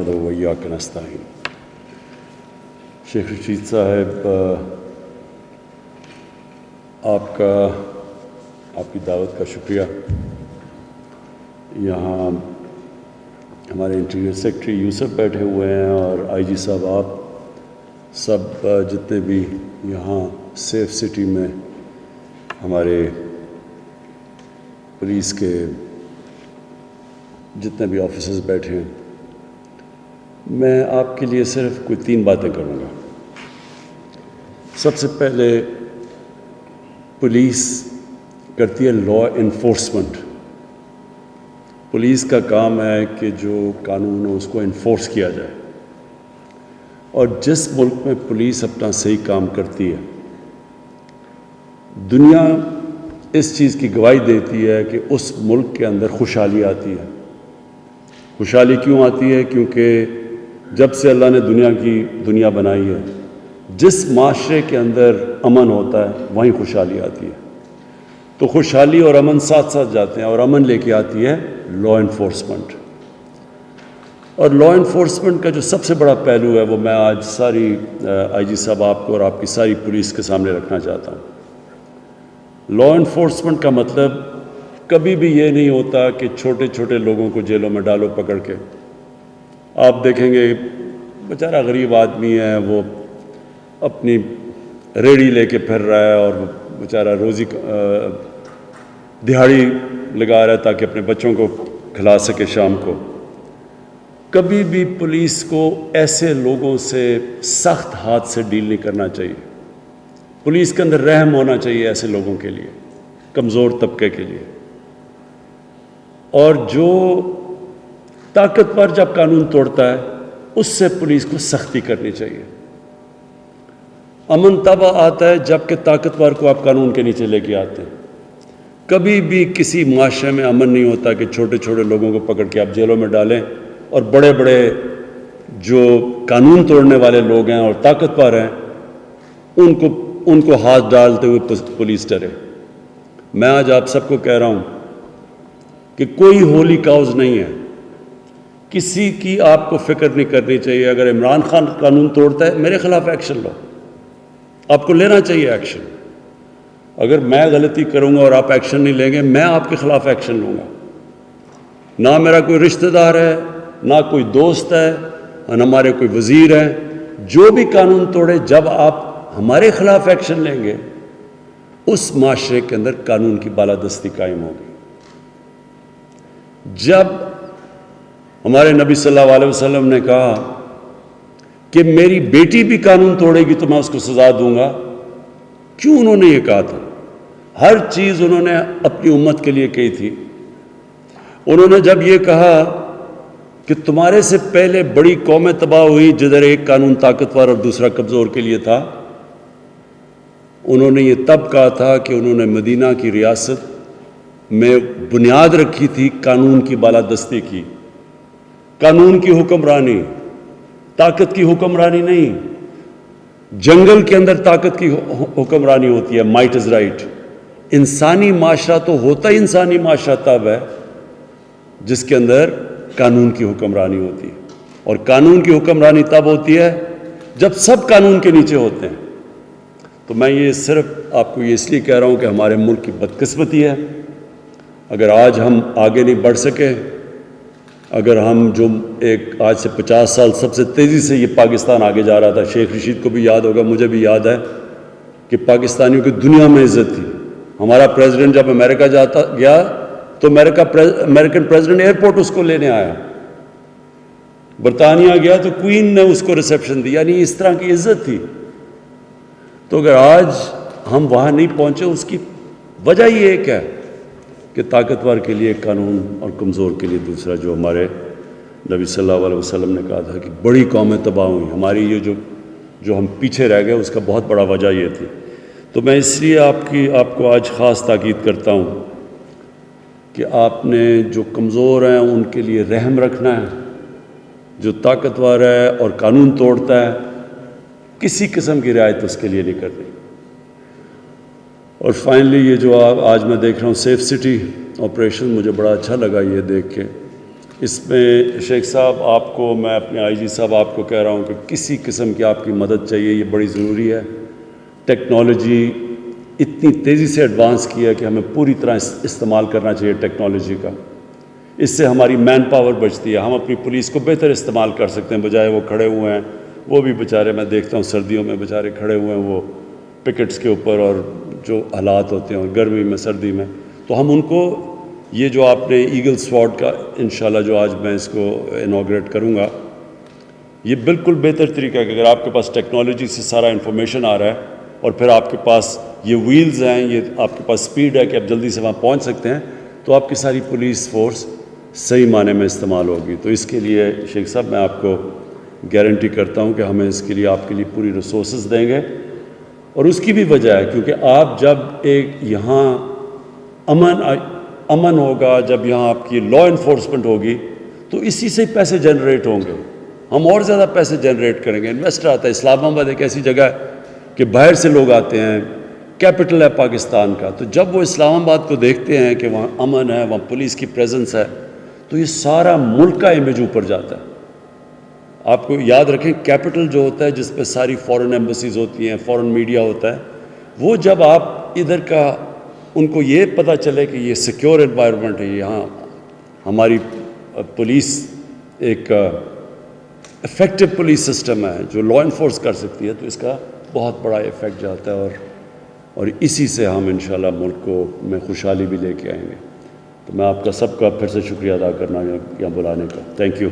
وإياك نستعين۔ شیخ رشید صاحب، آپ کی دعوت کا شکریہ۔ یہاں ہمارے انٹیریئر سیکرٹری یوسف بیٹھے ہوئے ہیں اور آئی جی صاحب، آپ سب جتنے بھی یہاں سیف سٹی میں ہمارے پولیس کے جتنے بھی آفیسرز بیٹھے ہیں، میں آپ کے لیے صرف کوئی 3 باتیں کروں گا۔ سب سے پہلے، پولیس کرتی ہے لا انفورسمنٹ۔ پولیس کا کام ہے کہ جو قانون ہو اس کو انفورس کیا جائے، اور جس ملک میں پولیس اپنا صحیح کام کرتی ہے، دنیا اس چیز کی گواہی دیتی ہے کہ اس ملک کے اندر خوشحالی آتی ہے۔ خوشحالی کیوں آتی ہے؟ کیونکہ جب سے اللہ نے دنیا بنائی ہے، جس معاشرے کے اندر امن ہوتا ہے وہیں خوشحالی آتی ہے۔ تو خوشحالی اور امن ساتھ ساتھ جاتے ہیں، اور امن لے کے آتی ہے لا انفورسمنٹ۔ اور لا انفورسمنٹ کا جو سب سے بڑا پہلو ہے وہ میں آج ساری آئی جی صاحب آپ کو اور آپ کی ساری پولیس کے سامنے رکھنا چاہتا ہوں۔ لا انفورسمنٹ کا مطلب کبھی بھی یہ نہیں ہوتا کہ چھوٹے چھوٹے لوگوں کو جیلوں میں ڈالو پکڑ کے۔ آپ دیکھیں گے بیچارہ غریب آدمی ہے، وہ اپنی ریڑھی لے کے پھر رہا ہے اور بیچارہ روزی دہاڑی لگا رہا ہے تاکہ اپنے بچوں کو کھلا سکے شام کو۔ کبھی بھی پولیس کو ایسے لوگوں سے سخت ہاتھ سے ڈیل نہیں کرنا چاہیے۔ پولیس کے اندر رحم ہونا چاہیے ایسے لوگوں کے لیے، کمزور طبقے کے لیے۔ اور جو طاقتور جب قانون توڑتا ہے اس سے پولیس کو سختی کرنی چاہیے۔ امن تب آتا ہے جب کہ طاقتور کو آپ قانون کے نیچے لے کے آتے ہیں۔ کبھی بھی کسی معاشرے میں امن نہیں ہوتا کہ چھوٹے چھوٹے لوگوں کو پکڑ کے آپ جیلوں میں ڈالیں اور بڑے بڑے جو قانون توڑنے والے لوگ ہیں اور طاقتور ہیں ان کو ہاتھ ڈالتے ہوئے پولیس ڈرے۔ میں آج آپ سب کو کہہ رہا ہوں کہ کوئی ہولی کاؤز نہیں ہے، کسی کی آپ کو فکر نہیں کرنی چاہیے۔ اگر عمران خان قانون توڑتا ہے، میرے خلاف ایکشن لو، آپ کو لینا چاہیے ایکشن۔ اگر میں غلطی کروں گا اور آپ ایکشن نہیں لیں گے، میں آپ کے خلاف ایکشن لوں گا۔ نہ میرا کوئی رشتہ دار ہے، نہ کوئی دوست ہے، نہ ہمارے کوئی وزیر ہیں۔ جو بھی قانون توڑے، جب آپ ہمارے خلاف ایکشن لیں گے، اس معاشرے کے اندر قانون کی بالادستی قائم ہوگی۔ جب ہمارے نبی صلی اللہ علیہ وسلم نے کہا کہ میری بیٹی بھی قانون توڑے گی تو میں اس کو سزا دوں گا، کیوں انہوں نے یہ کہا تھا؟ ہر چیز انہوں نے اپنی امت کے لیے کہی تھی۔ انہوں نے جب یہ کہا کہ تمہارے سے پہلے بڑی قومیں تباہ ہوئی جدھر ایک قانون طاقتور اور دوسرا کمزور کے لیے تھا، انہوں نے یہ تب کہا تھا کہ انہوں نے مدینہ کی ریاست میں بنیاد رکھی تھی قانون کی بالادستی کی، قانون کی حکمرانی، طاقت کی حکمرانی نہیں۔ جنگل کے اندر طاقت کی حکمرانی ہوتی ہے، مائٹ از رائٹ۔ انسانی معاشرہ تو ہوتا ہی انسانی معاشرہ تب ہے جس کے اندر قانون کی حکمرانی ہوتی ہے، اور قانون کی حکمرانی تب ہوتی ہے جب سب قانون کے نیچے ہوتے ہیں۔ تو میں یہ صرف آپ کو یہ اس لیے کہہ رہا ہوں کہ ہمارے ملک کی بدقسمتی ہے اگر آج ہم آگے نہیں بڑھ سکے، اگر ہم جو ایک آج سے 50 سال سب سے تیزی سے یہ پاکستان آگے جا رہا تھا، شیخ رشید کو بھی یاد ہوگا، مجھے بھی یاد ہے کہ پاکستانیوں کی دنیا میں عزت تھی۔ ہمارا پریزیڈنٹ جب امریکہ گیا تو امریکن پریزیڈنٹ ایئرپورٹ اس کو لینے آیا، برطانیہ گیا تو کوئین نے اس کو ریسیپشن دی، یعنی اس طرح کی عزت تھی۔ تو اگر آج ہم وہاں نہیں پہنچے، اس کی وجہ یہ ایک ہے کہ طاقتور کے لیے قانون اور کمزور کے لیے دوسرا، جو ہمارے نبی صلی اللہ علیہ وسلم نے کہا تھا کہ بڑی قومیں تباہ ہوئیں، ہماری یہ جو ہم پیچھے رہ گئے، اس کا بہت بڑا وجہ یہ تھی۔ تو میں اس لیے آپ کو آج خاص تاکید کرتا ہوں کہ آپ نے جو کمزور ہیں ان کے لیے رحم رکھنا ہے، جو طاقتور ہے اور قانون توڑتا ہے کسی قسم کی رعایت اس کے لیے نہیں کرنی۔ اور فائنلی یہ جو آج میں دیکھ رہا ہوں سیف سٹی آپریشن، مجھے بڑا اچھا لگا یہ دیکھ کے۔ اس میں شیخ صاحب آپ کو میں اپنے آئی جی صاحب آپ کو کہہ رہا ہوں کہ کسی قسم کی آپ کی مدد چاہیے، یہ بڑی ضروری ہے۔ ٹیکنالوجی اتنی تیزی سے ایڈوانس کی ہے کہ ہمیں پوری طرح استعمال کرنا چاہیے ٹیکنالوجی کا۔ اس سے ہماری مین پاور بچتی ہے، ہم اپنی پولیس کو بہتر استعمال کر سکتے ہیں، بجائے وہ کھڑے ہوئے ہیں، وہ بھی بیچارے میں دیکھتا ہوں سردیوں میں بیچارے کھڑے ہوئے ہیں وہ پکٹس کے اوپر، اور جو حالات ہوتے ہیں گرمی میں سردی میں، تو ہم ان کو یہ جو آپ نے ایگل سواڈ کا انشاءاللہ جو آج میں اس کو انوگریٹ کروں گا، یہ بالکل بہتر طریقہ ہے کہ اگر آپ کے پاس ٹیکنالوجی سے سارا انفارمیشن آ رہا ہے اور پھر آپ کے پاس یہ ویلز ہیں، یہ آپ کے پاس سپیڈ ہے کہ آپ جلدی سے وہاں پہنچ سکتے ہیں، تو آپ کی ساری پولیس فورس صحیح معنی میں استعمال ہوگی۔ تو اس کے لیے شیخ صاحب میں آپ کو گارنٹی کرتا ہوں کہ ہمیں اس کے لیے آپ کے لیے پوری ریسورسز دیں گے، اور اس کی بھی وجہ ہے کیونکہ آپ جب ایک یہاں امن ہوگا، جب یہاں آپ کی لا انفورسمنٹ ہوگی، تو اسی سے پیسے جنریٹ ہوں گے، ہم اور زیادہ پیسے جنریٹ کریں گے۔ انویسٹر آتا ہے، اسلام آباد ایک ایسی جگہ ہے کہ باہر سے لوگ آتے ہیں، کیپٹل ہے پاکستان کا، تو جب وہ اسلام آباد کو دیکھتے ہیں کہ وہاں امن ہے، وہاں پولیس کی پریزنس ہے، تو یہ سارا ملک کا امیج اوپر جاتا ہے۔ آپ کو یاد رکھیں کیپٹل جو ہوتا ہے جس پہ ساری فورن ایمبیسیز ہوتی ہیں، فورن میڈیا ہوتا ہے، وہ جب آپ ادھر کا ان کو یہ پتہ چلے کہ یہ سیکیور انوائرمنٹ ہے، یہاں ہماری پولیس ایک افیکٹو پولیس سسٹم ہے جو لا انفورس کر سکتی ہے، تو اس کا بہت بڑا ایفیکٹ جاتا ہے، اور اسی سے ہم انشاءاللہ ملک کو میں خوشحالی بھی لے کے آئیں گے۔ تو میں آپ کا سب کا پھر سے شکریہ ادا کرنا یہاں بلانے کا۔ Thank you.